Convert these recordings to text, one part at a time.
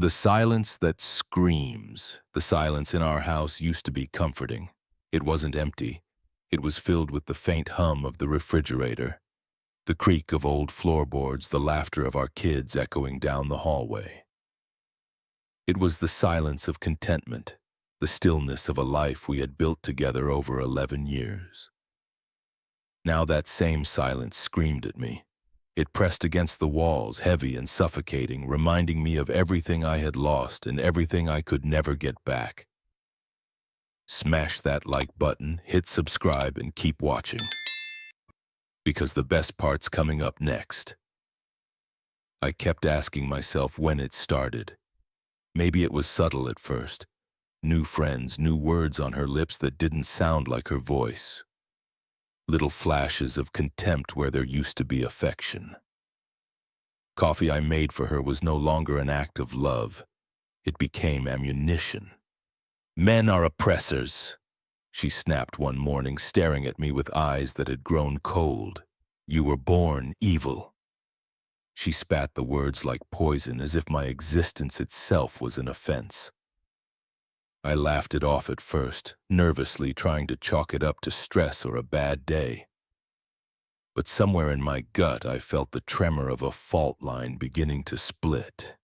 The silence that screams. The silence in our house used to be comforting. It wasn't empty. It was filled with the faint hum of the refrigerator, the creak of old floorboards, the laughter of our kids echoing down the hallway. It was the silence of contentment, the stillness of a life we had built together over 11 years. Now that same silence screamed at me. It pressed against the walls, heavy and suffocating, reminding me of everything I had lost and everything I could never get back. Smash that like button, hit subscribe, and keep watching, because the best part's coming up next. I kept asking myself when it started. Maybe it was subtle at first. New friends, new words on her lips that didn't sound like her voice. Little flashes of contempt where there used to be affection. Coffee I made for her was no longer an act of love. It became ammunition. "Men are oppressors," she snapped one morning, staring at me with eyes that had grown cold. "You were born evil." She spat the words like poison, as if my existence itself was an offense. I laughed it off at first, nervously trying to chalk it up to stress or a bad day. But somewhere in my gut I felt the tremor of a fault line beginning to split.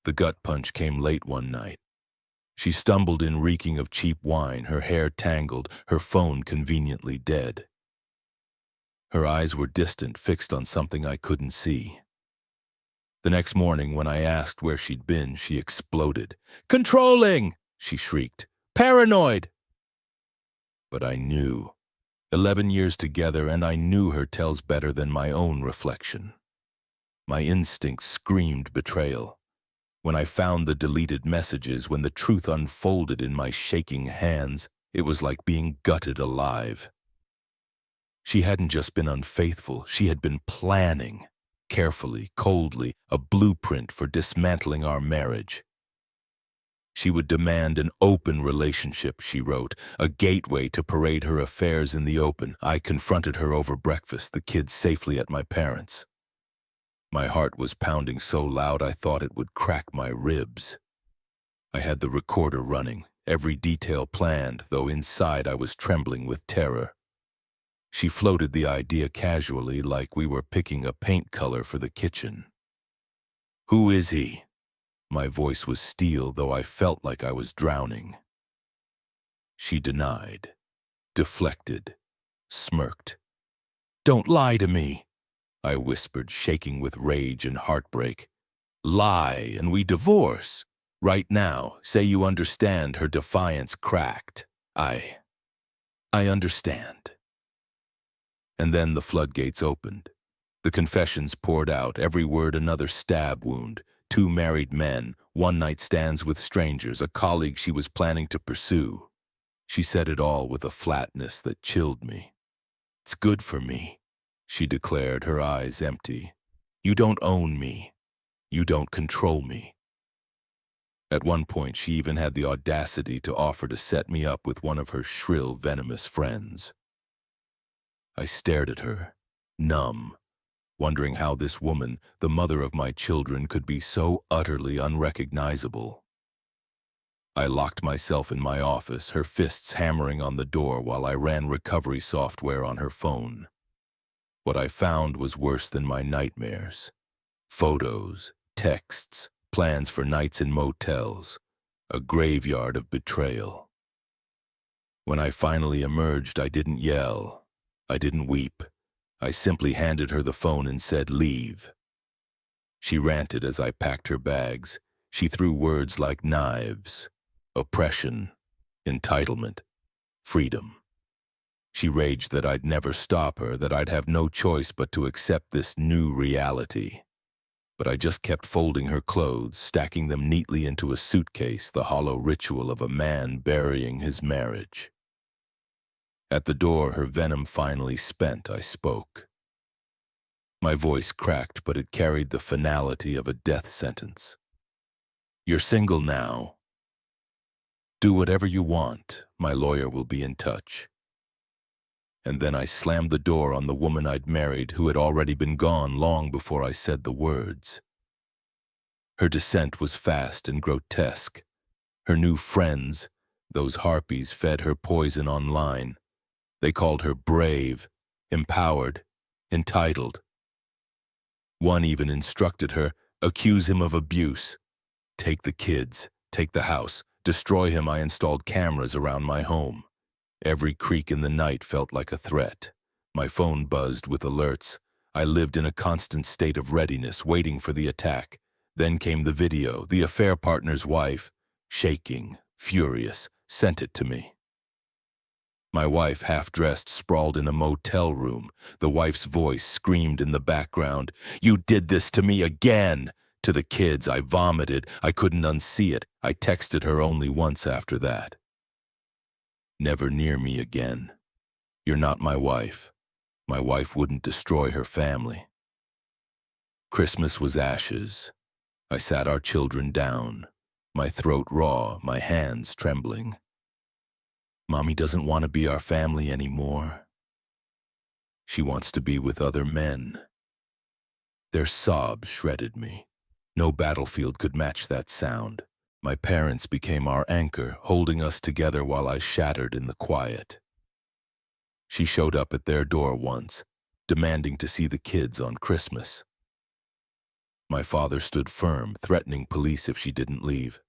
The gut punch came late one night. She stumbled in reeking of cheap wine, her hair tangled, her phone conveniently dead. Her eyes were distant, fixed on something I couldn't see. The next morning, when I asked where she'd been, she exploded. "Controlling!" she shrieked. "Paranoid!" But I knew. 11 years together, and I knew her tells better than my own reflection. My instincts screamed betrayal. When I found the deleted messages, when the truth unfolded in my shaking hands, it was like being gutted alive. She hadn't just been unfaithful, she had been planning. Carefully, coldly, a blueprint for dismantling our marriage. She would demand an open relationship, she wrote, a gateway to parade her affairs in the open. I confronted her over breakfast, the kids safely at my parents'. My heart was pounding so loud I thought it would crack my ribs. I had the recorder running, every detail planned, though inside I was trembling with terror. She floated the idea casually, like we were picking a paint color for the kitchen. "Who is he?" My voice was steel, though I felt like I was drowning. She denied, deflected, smirked. "Don't lie to me," I whispered, shaking with rage and heartbreak. "Lie, and we divorce. Right now, say you understand." Her defiance cracked. I understand." And then the floodgates opened. The confessions poured out, every word another stab wound. 2 married men, one-night stands with strangers, a colleague she was planning to pursue. She said it all with a flatness that chilled me. "It's good for me," she declared, her eyes empty. "You don't own me. You don't control me." At one point, she even had the audacity to offer to set me up with one of her shrill, venomous friends. I stared at her, numb, wondering how this woman, the mother of my children, could be so utterly unrecognizable. I locked myself in my office, her fists hammering on the door while I ran recovery software on her phone. What I found was worse than my nightmares. Photos, texts, plans for nights in motels, a graveyard of betrayal. When I finally emerged, I didn't yell. I didn't weep. I simply handed her the phone and said, "Leave." She ranted as I packed her bags. She threw words like knives, oppression, entitlement, freedom. She raged that I'd never stop her, that I'd have no choice but to accept this new reality. But I just kept folding her clothes, stacking them neatly into a suitcase, the hollow ritual of a man burying his marriage. At the door, her venom finally spent, I spoke. My voice cracked, but it carried the finality of a death sentence. "You're single now. Do whatever you want. My lawyer will be in touch." And then I slammed the door on the woman I'd married, who had already been gone long before I said the words. Her descent was fast and grotesque. Her new friends, those harpies, fed her poison online. They called her brave, empowered, entitled. One even instructed her, accuse him of abuse. Take the kids, take the house, destroy him. I installed cameras around my home. Every creak in the night felt like a threat. My phone buzzed with alerts. I lived in a constant state of readiness, waiting for the attack. Then came the video. The affair partner's wife, shaking, furious, sent it to me. My wife, half-dressed, sprawled in a motel room. The wife's voice screamed in the background, "You did this to me again!" To the kids, I vomited. I couldn't unsee it. I texted her only once after that. Never near me again. You're not my wife. My wife wouldn't destroy her family. Christmas was ashes. I sat our children down, my throat raw, my hands trembling. Mommy doesn't want to be our family anymore. She wants to be with other men. Their sobs shredded me. No battlefield could match that sound. My parents became our anchor, holding us together while I shattered in the quiet. She showed up at their door once, demanding to see the kids on Christmas. My father stood firm, threatening police if she didn't leave.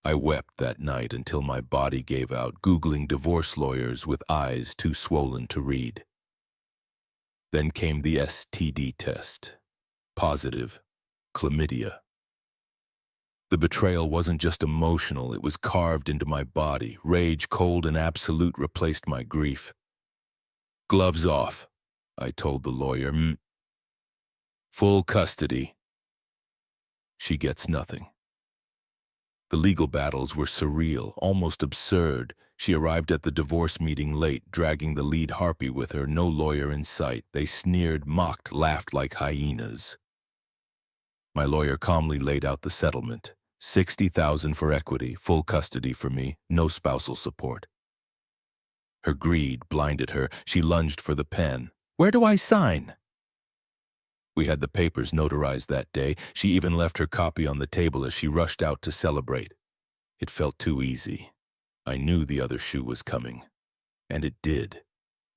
I wept that night until my body gave out, Googling divorce lawyers with eyes too swollen to read. Then came the STD test. Positive. Chlamydia. The betrayal wasn't just emotional, it was carved into my body. Rage, cold, and absolute replaced my grief. Gloves off, I told the lawyer. Full custody. She gets nothing. The legal battles were surreal, almost absurd. She arrived at the divorce meeting late, dragging the lead harpy with her, no lawyer in sight. They sneered, mocked, laughed like hyenas. My lawyer calmly laid out the settlement. $60,000 for equity, full custody for me, no spousal support. Her greed blinded her. She lunged for the pen. Where do I sign? We had the papers notarized that day. She even left her copy on the table as she rushed out to celebrate. It felt too easy. I knew the other shoe was coming. And it did.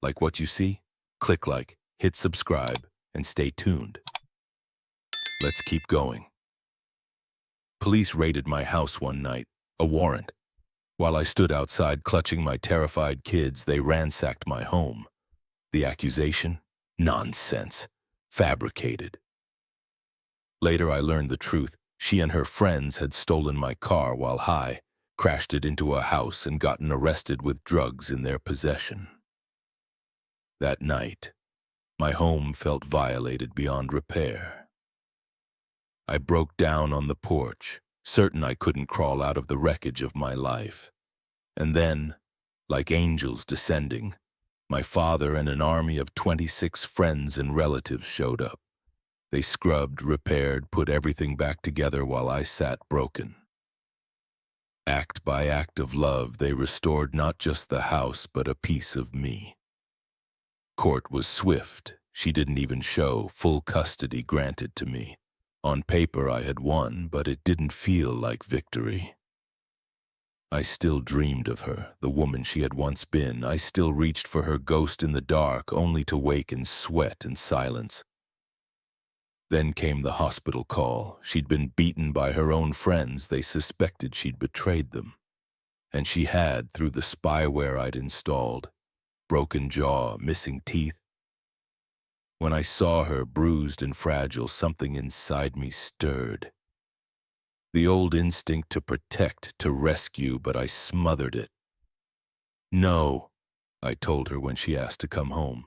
Like what you see? Click like, hit subscribe, and stay tuned. Let's keep going. Police raided my house one night, a warrant. While I stood outside clutching my terrified kids, they ransacked my home. The accusation? Nonsense. Fabricated. Later I learned the truth. She and her friends had stolen my car while high, crashed it into a house, and gotten arrested with drugs in their possession. That night, my home felt violated beyond repair. I broke down on the porch, certain I couldn't crawl out of the wreckage of my life. And then, like angels descending, my father and an army of 26 friends and relatives showed up. They scrubbed, repaired, put everything back together while I sat broken. Act by act of love, they restored not just the house, but a piece of me. Court was swift. She didn't even show. Full custody granted to me. On paper I had won, but it didn't feel like victory. I still dreamed of her, the woman she had once been. I still reached for her ghost in the dark, only to wake in sweat and silence. Then came the hospital call. She'd been beaten by her own friends. They suspected she'd betrayed them. And she had, through the spyware I'd installed. Broken jaw, missing teeth. When I saw her, bruised and fragile, something inside me stirred. The old instinct to protect, to rescue, but I smothered it. No, I told her when she asked to come home.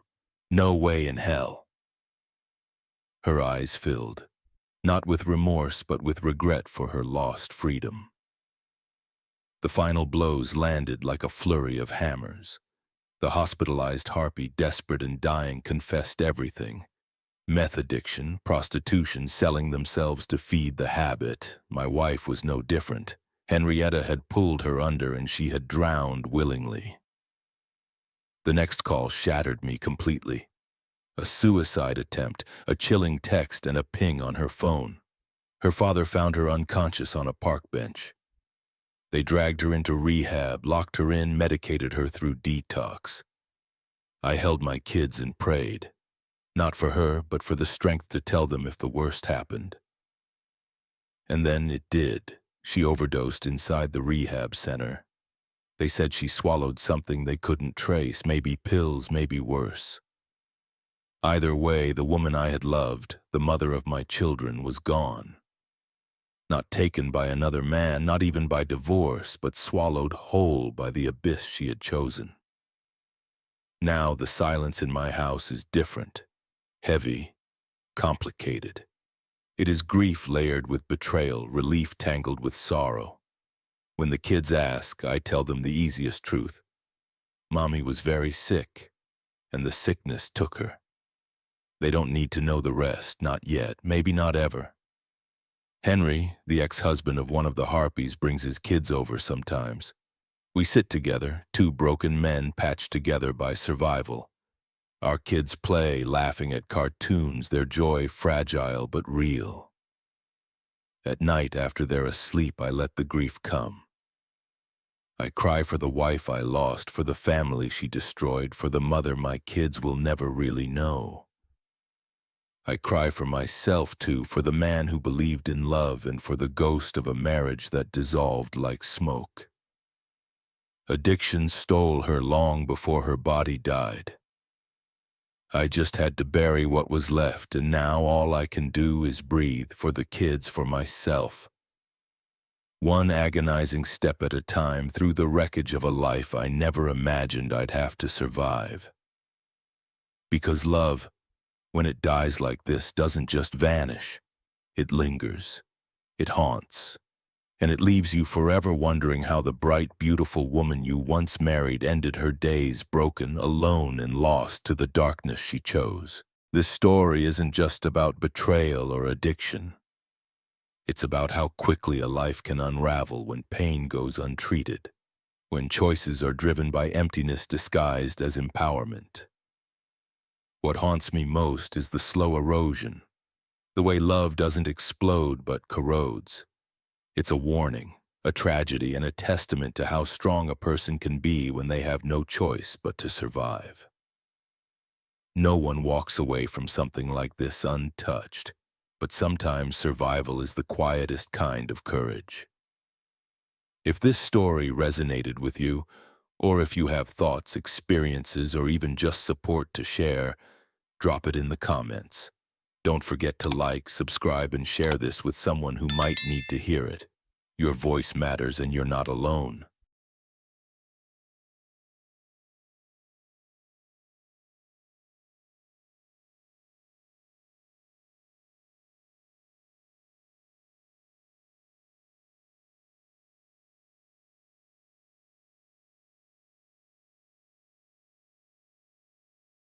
No way in hell. Her eyes filled, not with remorse, but with regret for her lost freedom. The final blows landed like a flurry of hammers. The hospitalized harpy, desperate and dying, confessed everything. Meth addiction, prostitution, selling themselves to feed the habit. My wife was no different. Henrietta had pulled her under and she had drowned willingly. The next call shattered me completely. A suicide attempt, a chilling text, and a ping on her phone. Her father found her unconscious on a park bench. They dragged her into rehab, locked her in, medicated her through detox. I held my kids and prayed, not for her, but for the strength to tell them if the worst happened. And then it did. She overdosed inside the rehab center. They said she swallowed something they couldn't trace, maybe pills, maybe worse. Either way, the woman I had loved, the mother of my children, was gone. Not taken by another man, not even by divorce, but swallowed whole by the abyss she had chosen. Now the silence in my house is different, heavy, complicated. It is grief layered with betrayal, relief tangled with sorrow. When the kids ask, I tell them the easiest truth. Mommy was very sick, and the sickness took her. They don't need to know the rest, not yet, maybe not ever. Henry, the ex-husband of one of the Harpies, brings his kids over sometimes. We sit together, two broken men patched together by survival. Our kids play, laughing at cartoons, their joy fragile but real. At night, after they're asleep, I let the grief come. I cry for the wife I lost, for the family she destroyed, for the mother my kids will never really know. I cry for myself, too, for the man who believed in love and for the ghost of a marriage that dissolved like smoke. Addiction stole her long before her body died. I just had to bury what was left, and now all I can do is breathe for the kids, for myself. One agonizing step at a time through the wreckage of a life I never imagined I'd have to survive. Because love, when it dies like this, doesn't just vanish. It lingers, it haunts, and it leaves you forever wondering how the bright, beautiful woman you once married ended her days broken, alone, and lost to the darkness she chose. This story isn't just about betrayal or addiction. It's about how quickly a life can unravel when pain goes untreated, when choices are driven by emptiness disguised as empowerment. What haunts me most is the slow erosion, the way love doesn't explode but corrodes. It's a warning, a tragedy, and a testament to how strong a person can be when they have no choice but to survive. No one walks away from something like this untouched, but sometimes survival is the quietest kind of courage. If this story resonated with you, or if you have thoughts, experiences, or even just support to share, drop it in the comments. Don't forget to like, subscribe, and share this with someone who might need to hear it. Your voice matters, and you're not alone.